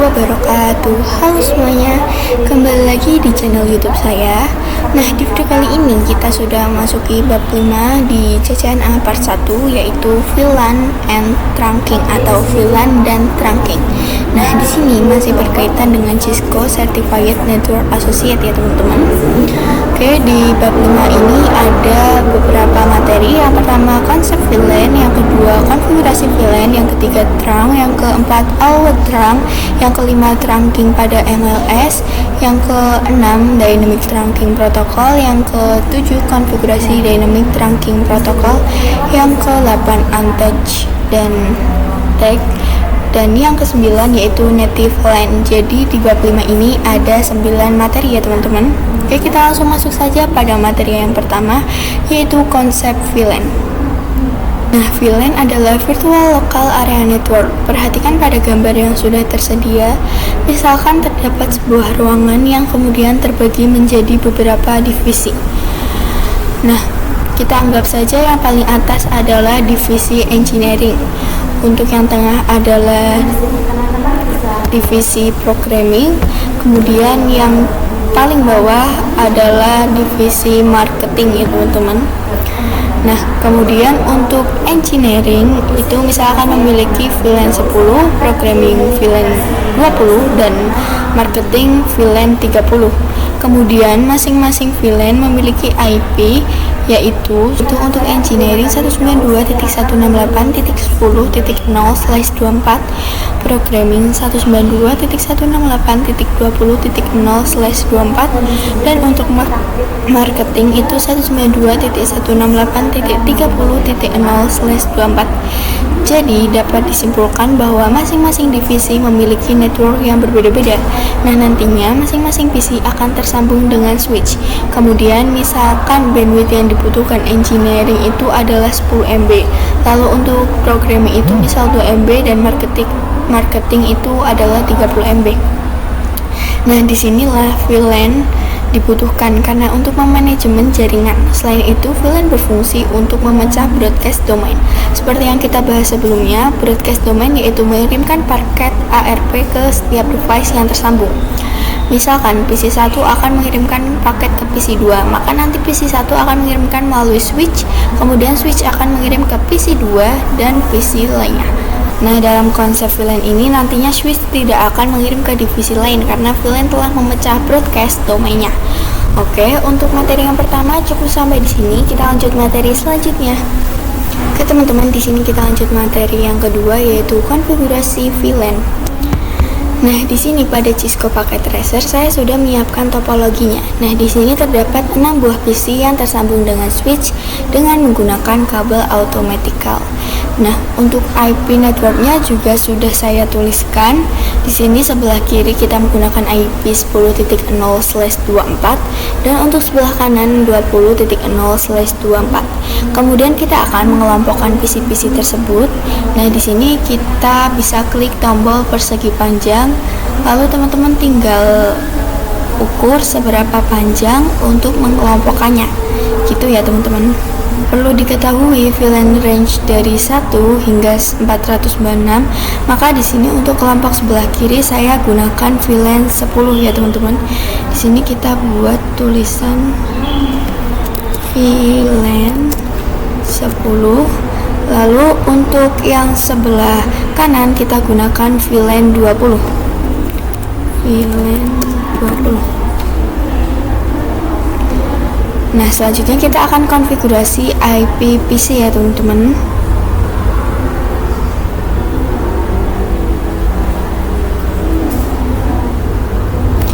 wabarakatuh. Halo semuanya, kembali lagi di channel YouTube saya. Nah, di video kali ini kita sudah masuki bab 5 di CCNA part 1, yaitu VLAN and Trunking atau VLAN dan Trunking. Nah, di sini masih berkaitan dengan Cisco Certified Network Associate ya teman-teman. Oke, di bab 5 ini ada beberapa materi. Yang pertama konsep VLAN, yang kedua konfigurasi VLAN, yang ketiga trunk, yang keempat all trunk, yang kelima trunking pada MLS, yang keenam dynamic trunking protocol, yang ketujuh konfigurasi dynamic trunking protocol, yang ke-8 untouched dan tag, dan yang ke-9 yaitu native LAN. Jadi di bab 5 ini ada 9 materi ya teman-teman. Oke, kita langsung masuk saja pada materi yang pertama, yaitu konsep VLAN. Nah, VLAN adalah Virtual Local Area Network. Perhatikan pada gambar yang sudah tersedia. Misalkan terdapat sebuah ruangan yang kemudian terbagi menjadi beberapa divisi. Nah, kita anggap saja yang paling atas adalah divisi engineering. Untuk yang tengah adalah divisi programming. Kemudian yang paling bawah adalah divisi marketing ya teman-teman. Nah, kemudian untuk engineering itu misalkan memiliki VLAN 10, programming VLAN 20, dan marketing VLAN 30. Kemudian masing-masing VLAN memiliki IP, yaitu untuk engineering 192.168.10.0/24, programming 192.168.20.0/24, dan untuk marketing itu 192.168.30.0/24. Jadi dapat disimpulkan bahwa masing-masing divisi memiliki network yang berbeda-beda. Nah, nantinya masing-masing PC akan tersambung dengan switch. Kemudian misalkan bandwidth yang dibutuhkan engineering itu adalah 10 MB. Lalu untuk programming itu misal 2 MB dan marketing itu adalah 30 MB. Nah, disinilah VLAN dibutuhkan karena untuk memanajemen jaringan. Selain itu, VLAN berfungsi untuk memecah broadcast domain. Seperti yang kita bahas sebelumnya, broadcast domain yaitu mengirimkan paket ARP ke setiap device yang tersambung. Misalkan PC 1 akan mengirimkan paket ke PC 2, maka nanti PC 1 akan mengirimkan melalui switch, kemudian switch akan mengirim ke PC 2 dan PC lainnya. Nah, dalam konsep VLAN ini nantinya switch tidak akan mengirim ke divisi lain karena VLAN telah memecah broadcast domainnya. Oke, untuk materi yang pertama cukup sampai di sini. Kita lanjut materi selanjutnya. Oke teman-teman, di sini kita lanjut materi yang kedua, yaitu konfigurasi VLAN. Nah, di sini pada Cisco Packet Tracer saya sudah menyiapkan topologinya. Nah, di sini terdapat 6 buah PC yang tersambung dengan switch dengan menggunakan kabel automatical. Nah, untuk IP networknya juga sudah saya tuliskan. Di sini sebelah kiri kita menggunakan IP 10.0/24 dan untuk sebelah kanan 20.0/24. Kemudian kita akan mengelompokkan PC-PC tersebut. Nah, di sini kita bisa klik tombol persegi panjang. Lalu teman-teman tinggal ukur seberapa panjang untuk mengelompokkannya. Gitu ya teman-teman. Perlu diketahui VLAN range dari 1 hingga 496. Maka di sini untuk kelompok sebelah kiri saya gunakan VLAN 10 ya teman-teman. Di sini kita buat tulisan VLAN 10. Lalu untuk yang sebelah kanan kita gunakan VLAN 20. VLAN 20. Nah, selanjutnya kita akan konfigurasi IP PC ya teman-teman.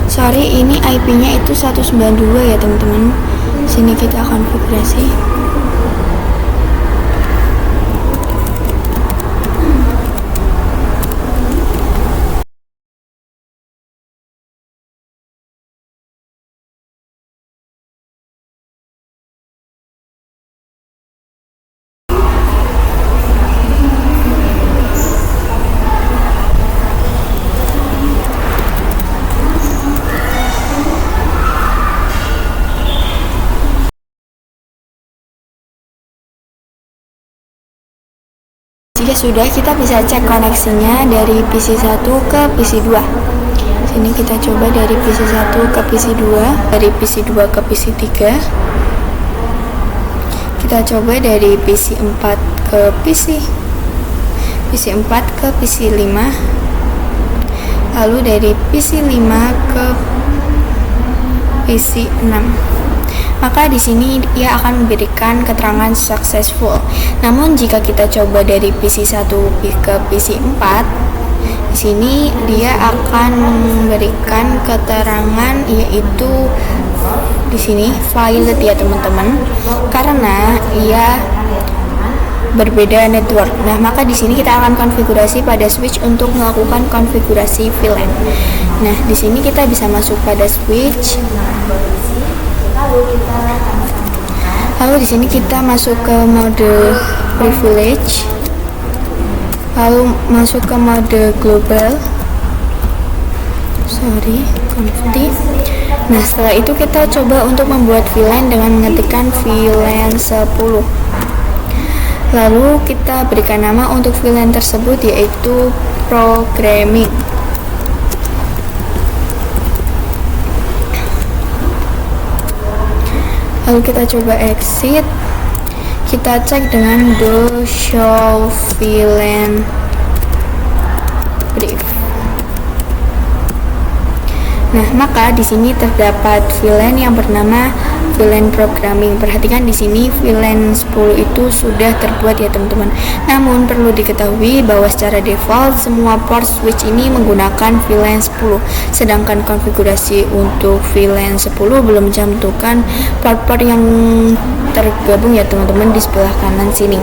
Sorry, ini IP-nya itu 192 ya teman-teman. Sini kita konfigurasi. sudah, kita bisa cek koneksinya dari PC 1 ke PC 2. Sini kita coba dari PC 1 ke PC 2, dari PC 2 ke PC 3. Kita coba dari PC 4 ke PC 4 ke PC 5. Lalu dari PC 5 ke PC 6. Maka di sini ia akan memberikan keterangan successful. Namun jika kita coba dari PC 1 ke PC 4, di sini dia akan memberikan keterangan yaitu di sini failed ya teman-teman, karena ia berbeda network. Nah, maka di sini kita akan konfigurasi pada switch untuk melakukan konfigurasi VLAN. Nah, di sini kita bisa masuk pada switch. Lalu di sini kita masuk ke mode privilege. Lalu masuk ke mode global. Config. Nah, setelah itu kita coba untuk membuat VLAN dengan mengetikkan VLAN 10. Lalu kita berikan nama untuk VLAN tersebut yaitu programming. Lalu kita coba exit. Kita cek dengan do show VLAN brief. Nah, maka di sini terdapat VLAN yang bernama VLAN programming. Perhatikan di sini VLAN 10 itu sudah terbuat ya teman-teman. Namun perlu diketahui bahwa secara default semua port switch ini menggunakan VLAN 10. Sedangkan konfigurasi untuk VLAN 10 belum mencantumkan port-port yang tergabung ya teman-teman di sebelah kanan sini.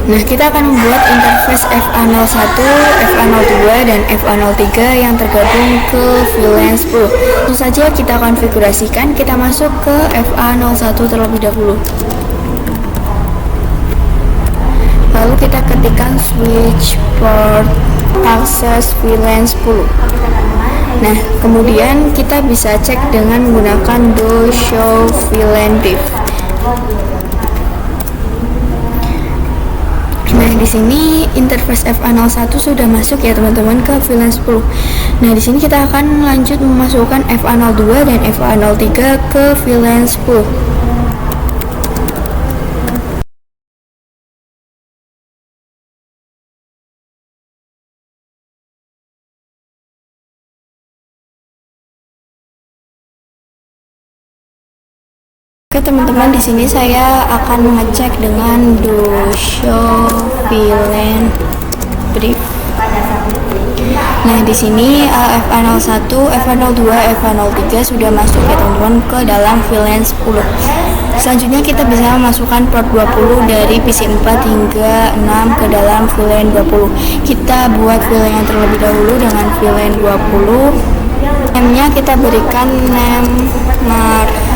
Nah, kita akan membuat interface FA01, FA02, dan FA03 yang tergabung ke VLAN 10. Langsung saja kita konfigurasikan, kita masuk ke FA01 terlebih dahulu. Lalu kita ketikkan switch port access VLAN 10. Nah, kemudian kita bisa cek dengan menggunakan do show VLAN brief. Nah, di sini interface FA01 sudah masuk ya teman-teman ke VLAN 10. Nah, di sini kita akan lanjut memasukkan FA02 dan FA03 ke VLAN 10. Oke teman-teman, di sini saya akan mengecek dengan do show VLAN brief. Nah, di sini FA01, FA02, FA03 sudah masuk ya teman-teman ke dalam VLAN 10. Selanjutnya kita bisa memasukkan port 20 dari PC 4 hingga 6 ke dalam VLAN 20. Kita buat VLAN yang terlebih dahulu dengan VLAN 20. Name-nya kita berikan name marketing.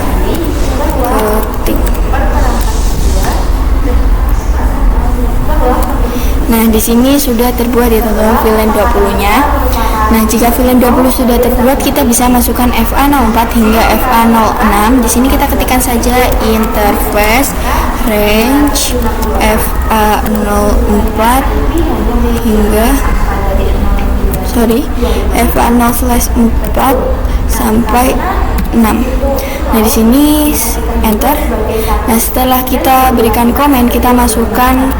Nah, di sini sudah terbuat ya teman-teman VLAN 20-nya. Nah, jika VLAN 20 sudah terbuat, kita bisa masukkan FA04 hingga FA06. Di sini kita ketikkan saja interface range FA04 hingga FA0/4 sampai 6. Nah, di sini enter. Nah, setelah kita berikan komen, kita masukkan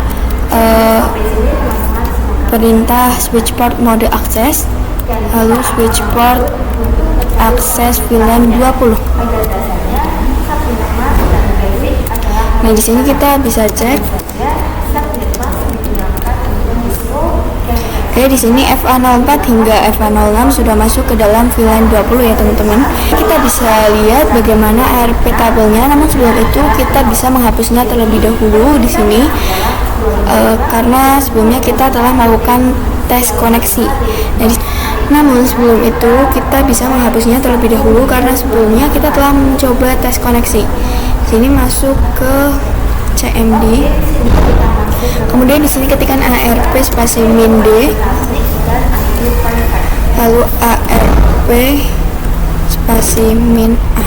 perintah switch port mode akses, lalu switch port akses VLAN 20. Nah, di sini kita bisa cek. Oke, di sini FA04 hingga FA06 sudah masuk ke dalam VLAN 20 ya teman-teman. Kita bisa lihat bagaimana ARP tabelnya. Namun sebelum itu kita bisa menghapusnya terlebih dahulu di sini. Karena sebelumnya kita telah melakukan tes koneksi. Namun sebelum itu kita bisa menghapusnya terlebih dahulu karena sebelumnya kita telah mencoba tes koneksi. Sini masuk ke CMD. Kemudian di sini ketikkan ARP spasi min D, lalu ARP spasi min A.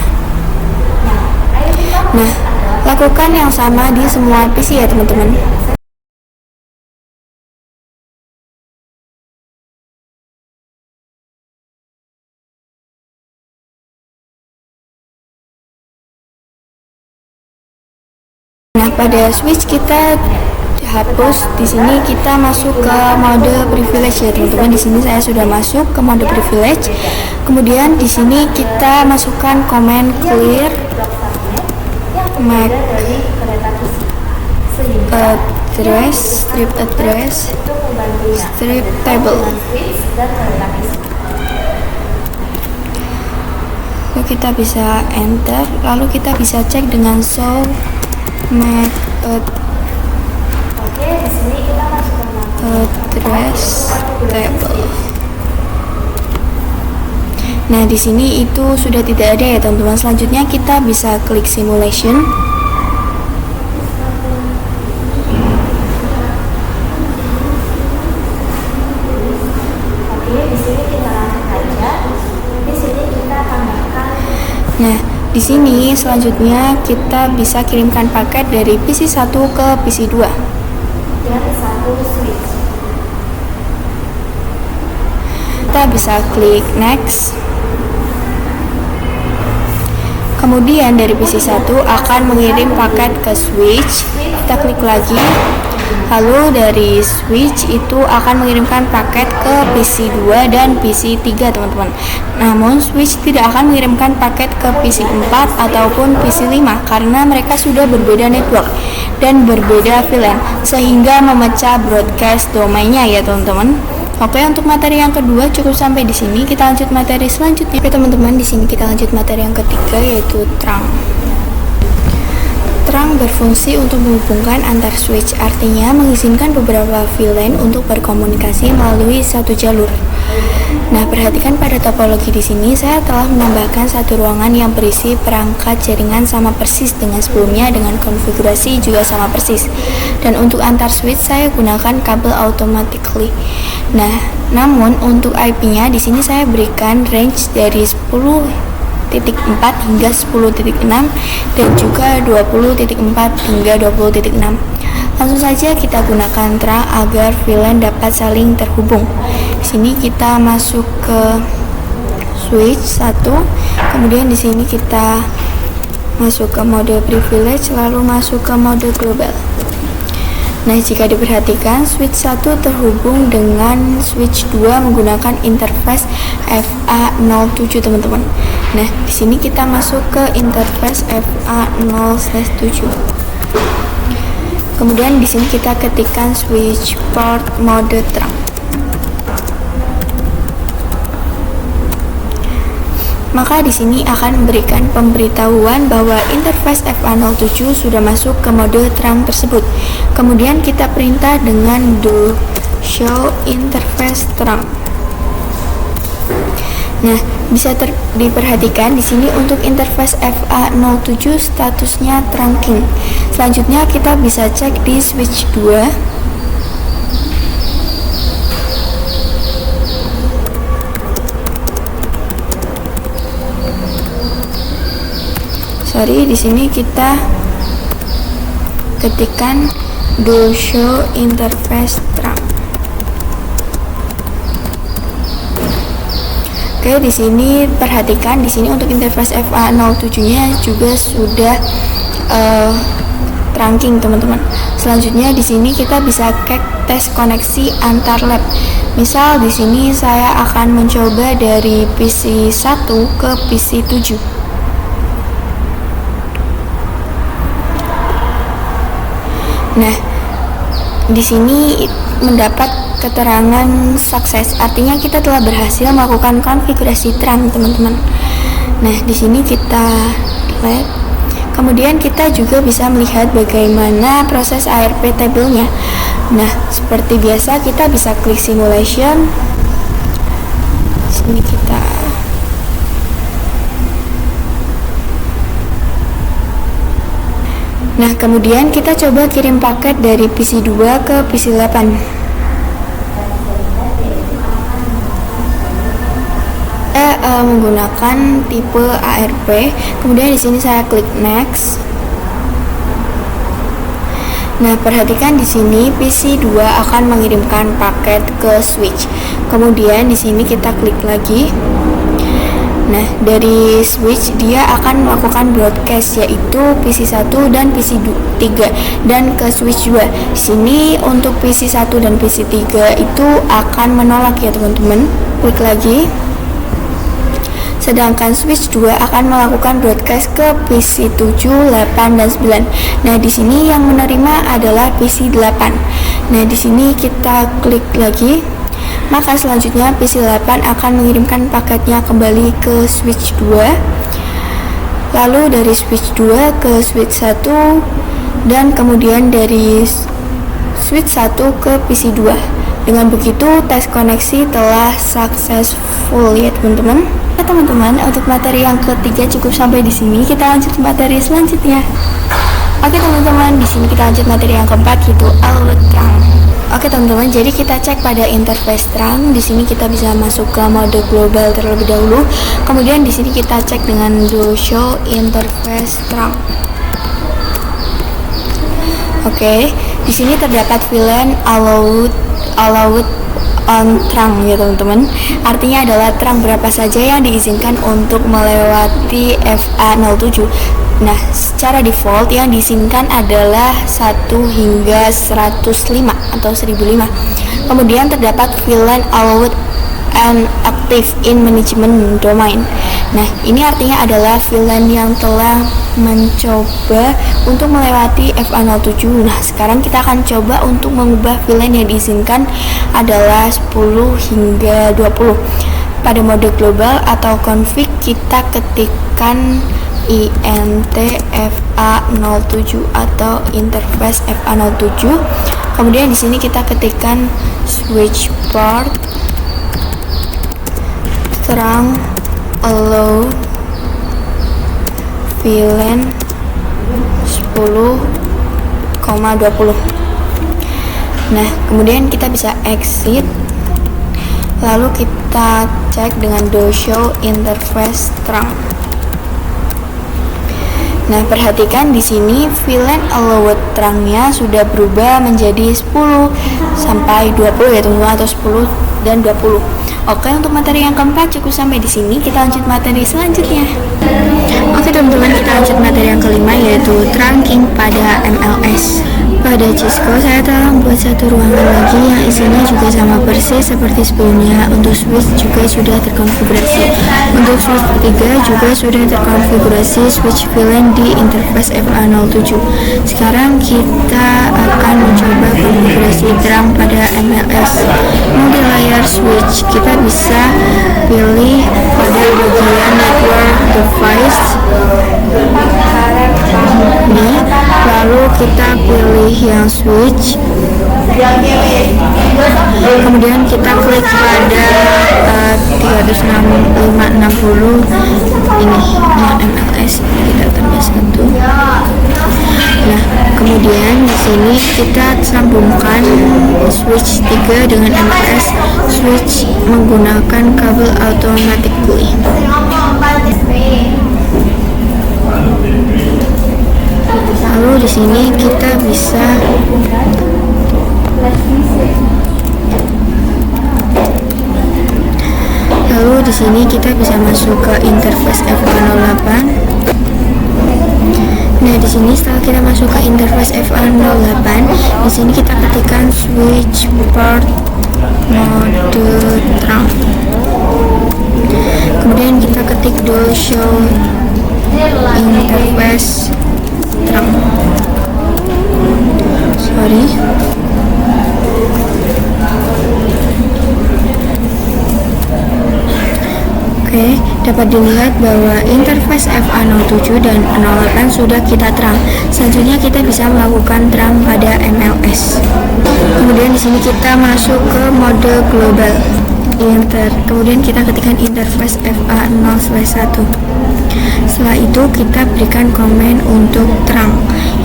Nah, lakukan yang sama di semua PC ya teman-teman. Pada switch kita hapus. Di sini kita masuk ke mode privilege ya teman-teman. Di sini saya sudah masuk ke mode privilege. Kemudian di sini kita masukkan command clear MAC address, strip table. Lalu kita bisa enter, lalu kita bisa cek dengan show MAC address table. Nah, di sini itu sudah tidak ada ya teman-teman. Selanjutnya kita bisa klik simulation. Nah, di sini selanjutnya kita bisa kirimkan paket dari PC 1 ke PC 2. Kita bisa klik next. Kemudian dari PC 1 akan mengirim paket ke switch. Kita klik lagi. Lalu dari switch itu akan mengirimkan paket ke PC 2 dan PC 3 teman-teman. Namun switch tidak akan mengirimkan paket ke PC 4 ataupun PC 5 karena mereka sudah berbeda network dan berbeda VLAN sehingga memecah broadcast domainnya ya teman-teman. Oke, untuk materi yang kedua cukup sampai di sini. Kita lanjut materi selanjutnya. Oke teman-teman, di sini kita lanjut materi yang ketiga yaitu trunk. Trunk berfungsi untuk menghubungkan antar switch, artinya mengizinkan beberapa VLAN untuk berkomunikasi melalui satu jalur. Nah, perhatikan pada topologi di sini saya telah menambahkan satu ruangan yang berisi perangkat jaringan sama persis dengan sebelumnya dengan konfigurasi juga sama persis. Dan untuk antar switch saya gunakan kabel automatically. Nah, namun untuk IP-nya di sini saya berikan range dari 10.4 hingga 10.6 dan juga 20.4 hingga 20.6. Langsung saja kita gunakan trunk agar VLAN dapat saling terhubung. Di sini kita masuk ke switch 1, kemudian di sini kita masuk ke mode privilege lalu masuk ke mode global. Nah, jika diperhatikan switch 1 terhubung dengan switch 2 menggunakan interface FA07 teman-teman. Nah, di sini kita masuk ke interface FA0/7. Kemudian di sini kita ketikkan switch port mode trunk. Maka di sini akan memberikan pemberitahuan bahwa interface FA07 sudah masuk ke mode trunk tersebut. Kemudian kita perintah dengan do show interface trunk. Nah, bisa diperhatikan di sini untuk interface FA07 statusnya trunking. Selanjutnya kita bisa cek di switch 2. Di sini kita ketikkan do show interface trunk. Oke, di sini perhatikan di sini untuk interface FA07-nya juga sudah trunking teman-teman. Selanjutnya di sini kita bisa cek tes koneksi antar lab. Misal di sini saya akan mencoba dari PC 1 ke PC 7. Nah, di sini mendapat keterangan sukses, artinya kita telah berhasil melakukan konfigurasi trunk, teman-teman. Nah, di sini kita delete. Kemudian kita juga bisa melihat bagaimana proses ARP tabelnya. Nah, seperti biasa kita bisa klik simulation. Sini kita Nah, kemudian kita coba kirim paket dari PC 2 ke PC 8. Menggunakan tipe ARP. Kemudian di sini saya klik next. Nah, perhatikan di sini PC 2 akan mengirimkan paket ke switch. Kemudian di sini kita klik lagi. Nah, dari switch dia akan melakukan broadcast yaitu PC1 dan PC3 dan ke switch 2. Di sini untuk PC1 dan PC3 itu akan menolak ya teman-teman. Klik lagi. Sedangkan switch 2 akan melakukan broadcast ke PC7, 8 dan 9. Nah, di sini yang menerima adalah PC8. Nah, di sini kita klik lagi. Maka selanjutnya PC8 akan mengirimkan paketnya kembali ke switch 2. Lalu dari switch 2 ke switch 1 dan kemudian dari switch 1 ke PC2. Dengan begitu tes koneksi telah successful ya teman-teman. Oke teman-teman, untuk materi yang ketiga cukup sampai di sini. Kita lanjut ke materi selanjutnya. Oke teman-teman, di sini kita lanjut materi yang keempat yaitu alert terang. Oke teman-teman, jadi kita cek pada interface terang. Di sini kita bisa masuk ke mode global terlebih dahulu. Kemudian di sini kita cek dengan do show interface terang. Oke, di sini terdapat VLAN allowed on terang ya teman-teman. Artinya adalah terang berapa saja yang diizinkan untuk melewati FA07. Nah, secara default yang diizinkan adalah 1 hingga 105 atau 1005. Kemudian terdapat VLAN allowed and active in management domain. Nah, ini artinya adalah VLAN yang telah mencoba untuk melewati FA07. Nah, sekarang kita akan coba untuk mengubah VLAN yang diizinkan adalah 10 hingga 20. Pada mode global atau config kita ketikkan int FA07 atau interface FA07. Kemudian di sini kita ketikkan switch port terang allow VLAN 10,20. Nah, kemudian kita bisa exit. Lalu kita cek dengan do show interface terang. Nah, perhatikan di sini VLAN allowed terangnya sudah berubah menjadi 10 sampai 20 ya teman-teman, atau 10 dan 20. Oke, untuk materi yang keempat cukup sampai di sini. Kita lanjut materi selanjutnya. Oke teman-teman, kita lanjut materi yang kelima yaitu trunking pada MLS. Pada Cisco saya telah membuat satu ruangan lagi yang isinya juga sama persis seperti sebelumnya. Untuk switch juga sudah terkonfigurasi. Untuk switch 3 juga sudah terkonfigurasi switch VLAN di interface FA07. Sekarang kita akan mencoba konfigurasi terang pada MLS. Di layar switch kita bisa pilih pada bagian network device ini, lalu kita pilih yang switch, kemudian kita klik pada 36560 ini yang MLS, kita tambah 1. Nah, kemudian di sini kita sambungkan switch 3 dengan MLS switch menggunakan kabel automatically. Lalu di sini kita bisa masuk ke interface FA08. Nah, di sini setelah kita masuk ke interface FA08, di sini kita ketikkan switch port mode terang. Kemudian kita ketik do show interface terang. Oke, dapat dilihat bahwa interface FA07 dan 08 sudah kita terang. Selanjutnya kita bisa melakukan terang pada MLS. Kemudian di sini kita masuk ke mode global. Kemudian kita ketikkan interface FA0/1. Setelah itu kita berikan komen untuk terang,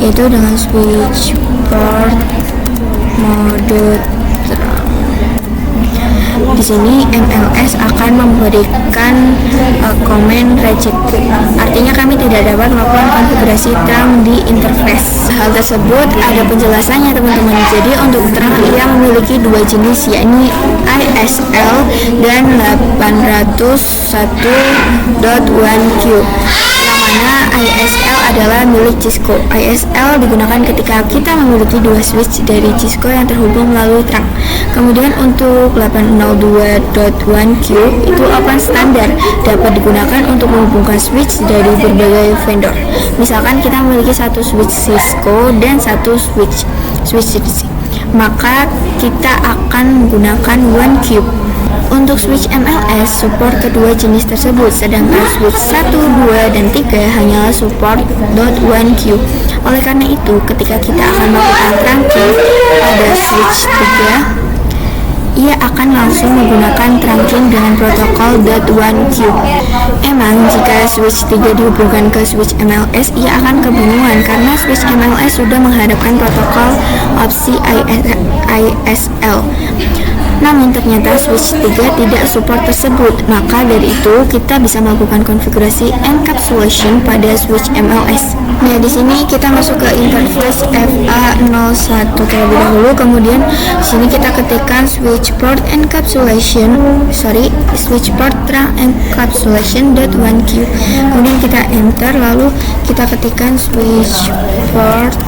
yaitu dengan switch port mode terang. Di sini MLS akan memberikan command rejected. Artinya kami tidak dapat melakukan konfigurasi trunk di interface. Hal tersebut ada penjelasannya teman-teman. Jadi untuk trunk yang memiliki dua jenis, yakni ISL dan 801.1Q. Mana ISL adalah milik Cisco. ISL digunakan ketika kita memiliki dua switch dari Cisco yang terhubung melalui trunk. Kemudian untuk 802.1Q itu open standar, dapat digunakan untuk menghubungkan switch dari berbagai vendor. Misalkan kita memiliki satu switch Cisco dan satu switch DC, maka kita akan menggunakan 1Q. Untuk switch MLS support kedua jenis tersebut, sedangkan switch 1, 2, dan 3 hanyalah support .1Q. Oleh karena itu, ketika kita akan melakukan trunking pada switch 3, ia akan langsung menggunakan trunking dengan protokol .1Q. Emang jika switch 3 dihubungkan ke switch MLS, ia akan kebingungan karena switch MLS sudah mengharapkan protokol opsi ISL. Namun ternyata switch 3 tidak support tersebut. Maka dari itu kita bisa melakukan konfigurasi encapsulation pada switch MLS. Nah, di sini kita masuk ke interface FA01 terlebih dahulu. Kemudian di sini kita ketikkan switchport trunk encapsulation.1Q. Kemudian kita enter, lalu kita ketikkan switchport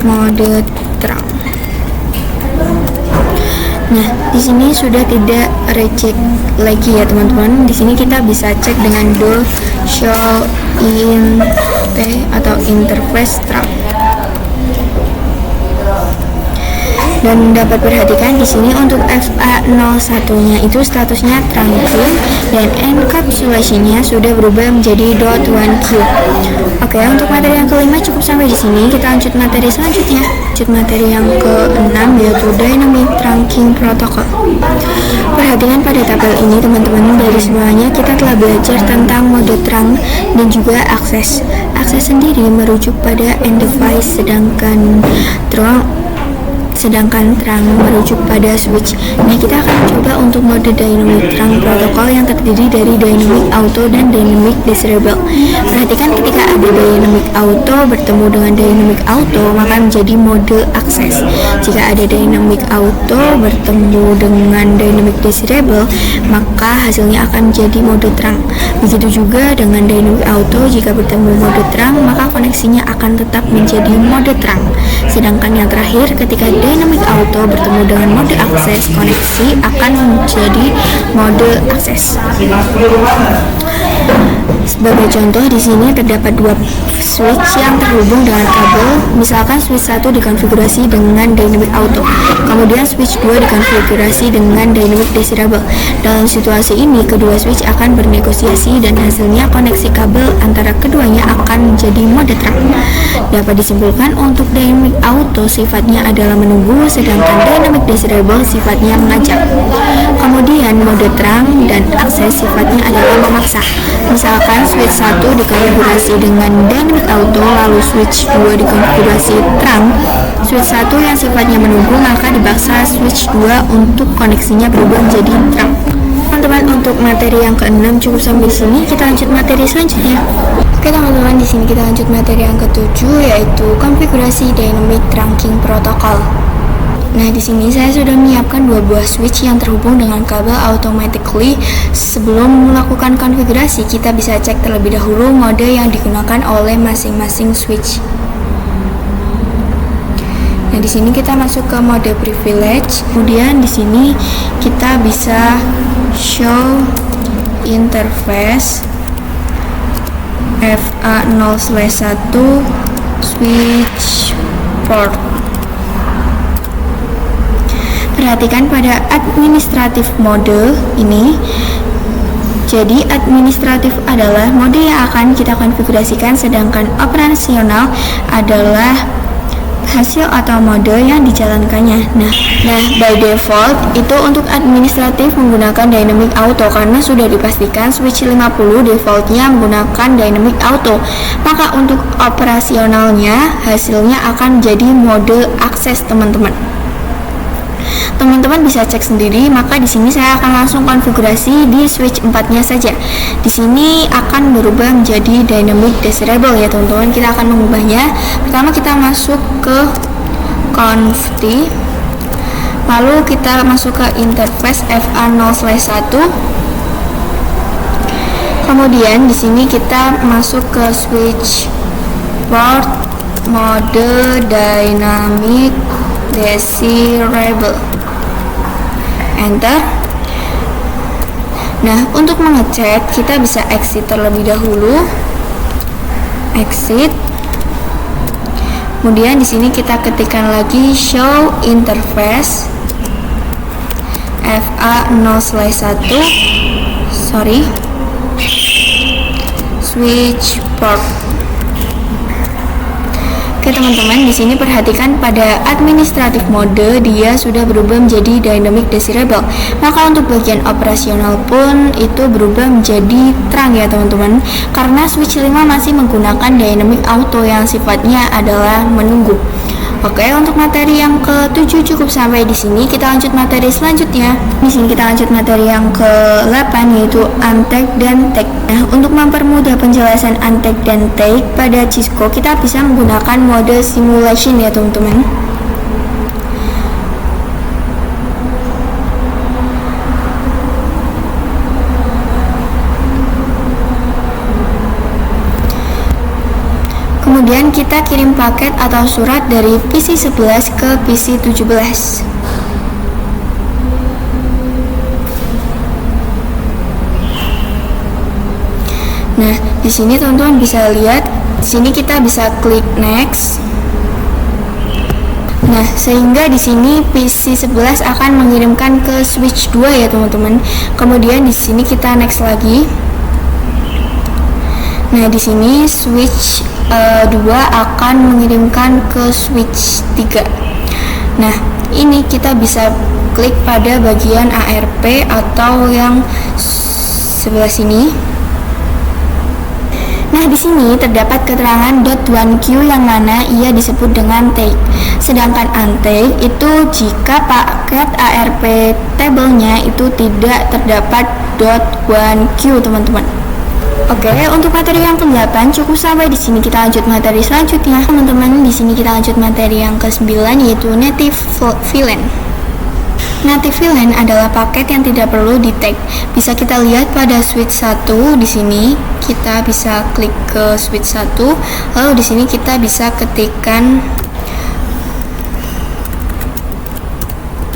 mode trunk. Nah, di sini sudah tidak reject lagi ya teman-teman. Di sini kita bisa cek dengan do show in atau interface trunk. Dan dapat perhatikan di sini untuk FA01-nya itu statusnya trunking dan encapsulation-nya sudah berubah menjadi .1Q. Oke, untuk materi yang kelima cukup sampai di sini. Kita lanjut materi selanjutnya. Lanjut materi yang ke-6 yaitu Dynamic Trunking Protocol. Perhatikan pada tabel ini teman-teman, dari sebelumnya kita telah belajar tentang mode trunk dan juga akses. Akses sendiri merujuk pada end device, sedangkan trunk merujuk pada switch. Nah, kita akan coba untuk mode dynamic trunk protocol yang terdiri dari dynamic auto dan dynamic disable. Perhatikan ketika ada dynamic auto bertemu dengan dynamic auto maka menjadi mode akses. Jika ada dynamic auto bertemu dengan dynamic disable maka hasilnya akan menjadi mode trunk. Begitu juga dengan dynamic auto, jika bertemu mode trunk maka koneksinya akan tetap menjadi mode trunk. Sedangkan yang terakhir, ketika dynamic auto bertemu dengan mode akses, koneksi akan menjadi mode akses. Sebagai contoh, di sini terdapat dua switch yang terhubung dengan kabel. Misalkan switch 1 dikonfigurasi dengan dynamic auto, kemudian switch 2 dikonfigurasi dengan dynamic disable. Dalam situasi ini, kedua switch akan bernegosiasi dan hasilnya koneksi kabel antara keduanya akan menjadi mode trunk. Dapat disimpulkan untuk dynamic auto sifatnya adalah menunggu, sedangkan dynamic disable sifatnya mengajak. Kemudian mode trunk dan akses sifatnya adalah memaksa. Misalkan switch 1 dikonfigurasi dengan dynamic auto, lalu switch 2 dikonfigurasi trunk. Switch 1 yang sifatnya menunggu maka dipaksa switch 2 untuk koneksinya berubah menjadi trunk. Teman-teman, untuk materi yang ke-6 cukup sampai sini. Kita lanjut materi selanjutnya. Oke teman-teman, di sini kita lanjut materi yang ke-7 yaitu konfigurasi dynamic trunking protocol. Nah, di sini saya sudah menyiapkan dua buah switch yang terhubung dengan kabel automatically. Sebelum melakukan konfigurasi, kita bisa cek terlebih dahulu mode yang digunakan oleh masing-masing switch. Nah, di sini kita masuk ke mode privilege. Kemudian di sini kita bisa show interface FA0/1 switch port. Perhatikan pada administratif mode ini. Jadi administratif adalah mode yang akan kita konfigurasikan, sedangkan operasional adalah hasil atau mode yang dijalankannya. Nah, by default itu untuk administratif menggunakan dynamic auto karena sudah dipastikan switch 50 defaultnya menggunakan dynamic auto. Maka untuk operasionalnya hasilnya akan menjadi mode akses teman-teman. teman-teman bisa cek sendiri. Maka di sini saya akan langsung konfigurasi di switch 4-nya saja. Di sini akan berubah menjadi dynamic desirable ya teman-teman. Kita akan mengubahnya. Pertama kita masuk ke conft, lalu kita masuk ke interface FA0/1. Kemudian di sini kita masuk ke switch port mode dynamic desirable. Enter. Nah, untuk mengecek kita bisa exit terlebih dahulu. Exit. Kemudian di sini kita ketikkan lagi show interface FA0/1. Switch port. Oke teman-teman, di sini perhatikan pada administratif mode dia sudah berubah menjadi dynamic desirable. Maka untuk bagian operasional pun itu berubah menjadi terang ya teman-teman. Karena switch 5 masih menggunakan dynamic auto yang sifatnya adalah menunggu. Oke, untuk materi yang ke-7 cukup sampai di sini. Kita lanjut materi selanjutnya. Di sini kita lanjut materi yang ke-8 yaitu untick dan take. Nah, untuk mempermudah penjelasan untick dan take pada Cisco, kita bisa menggunakan mode simulation ya teman-teman. Kemudian kita kirim paket atau surat dari PC 11 ke PC 17. Nah, di sini teman-teman bisa lihat, di sini kita bisa klik next. Nah, sehingga di sini PC 11 akan mengirimkan ke switch 2 ya teman-teman. Kemudian di sini kita next lagi. Nah, di sini switch 2 akan mengirimkan ke switch 3. Nah, ini kita bisa klik pada bagian ARP atau yang sebelah sini. Nah, di sini terdapat keterangan .1Q yang mana ia disebut dengan take. Sedangkan untake itu jika paket ARP tabelnya itu tidak terdapat .1Q teman-teman. Oke, untuk materi yang ke-8 cukup sampai di sini. Kita lanjut materi selanjutnya. Teman-teman, di sini kita lanjut materi yang ke-9 yaitu native VLAN. Native VLAN adalah paket yang tidak perlu di tag. Bisa kita lihat pada switch 1 di sini. Kita bisa klik ke switch 1. Lalu di sini kita bisa ketikkan.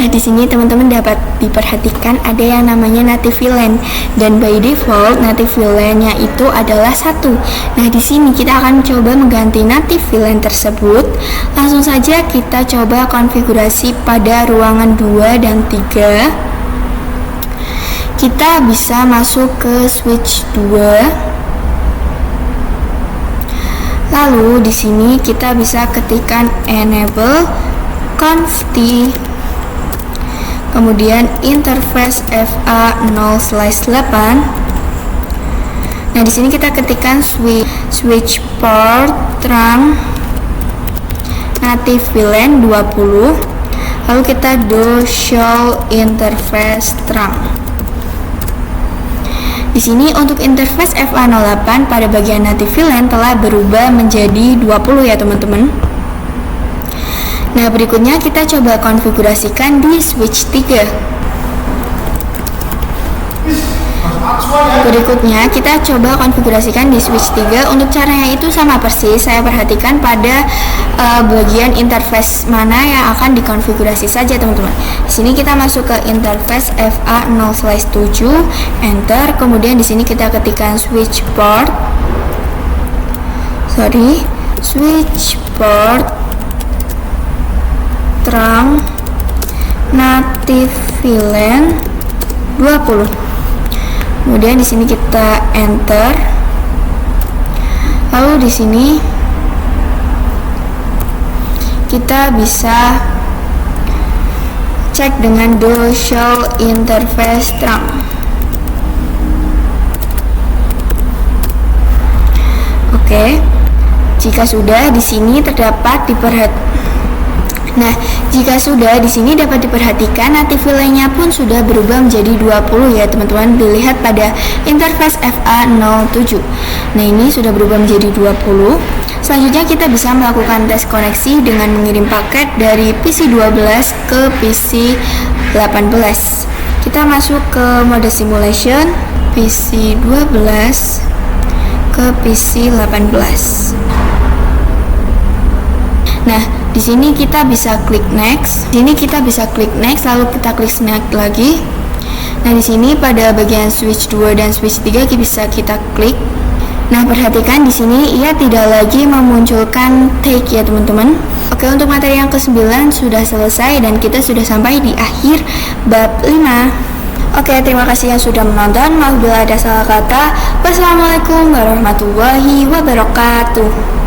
Nah, di sini teman-teman dapat diperhatikan ada yang namanya native VLAN dan by default native VLAN-nya itu adalah 1. Nah, di sini kita akan coba mengganti native VLAN tersebut. Langsung saja kita coba konfigurasi pada ruangan 2 dan 3. Kita bisa masuk ke switch 2. Lalu di sini kita bisa ketikkan enable conft, kemudian interface FA0/8. Nah, di sini kita ketikkan switch port terang native VLAN 20. Lalu kita do show interface terang. Di sini untuk interface FA08 pada bagian native VLAN telah berubah menjadi 20 ya teman-teman. Nah, berikutnya kita coba konfigurasikan di switch 3. Berikutnya kita coba konfigurasikan di switch 3. Untuk caranya itu sama persis. Saya perhatikan pada bagian interface mana yang akan dikonfigurasi saja teman-teman. Di sini kita masuk ke interface FA0/7, enter. Kemudian di sini kita ketikkan switch port terang native VLAN 20. Kemudian di sini kita enter. Lalu di sini kita bisa cek dengan do show interface terang. Oke. Jika sudah, di sini terdapat Nah, jika sudah, di sini dapat diperhatikan native relay-nya pun sudah berubah menjadi 20 ya teman-teman. Dilihat pada interface FA07. Nah, ini sudah berubah menjadi 20. Selanjutnya kita bisa melakukan tes koneksi dengan mengirim paket dari PC 12 ke PC 18. Kita masuk ke mode simulation PC 12 ke PC 18. Nah, di sini kita bisa klik next. Di sini kita bisa klik next, lalu kita klik next lagi. Nah, di sini pada bagian switch 2 dan switch 3 bisa kita klik. Nah, perhatikan di sini ia tidak lagi memunculkan take ya teman-teman. Oke, untuk materi yang ke-9 sudah selesai dan kita sudah sampai di akhir bab 5. Oke, terima kasih yang sudah menonton. Maaf bila ada salah kata. Wassalamualaikum warahmatullahi wabarakatuh.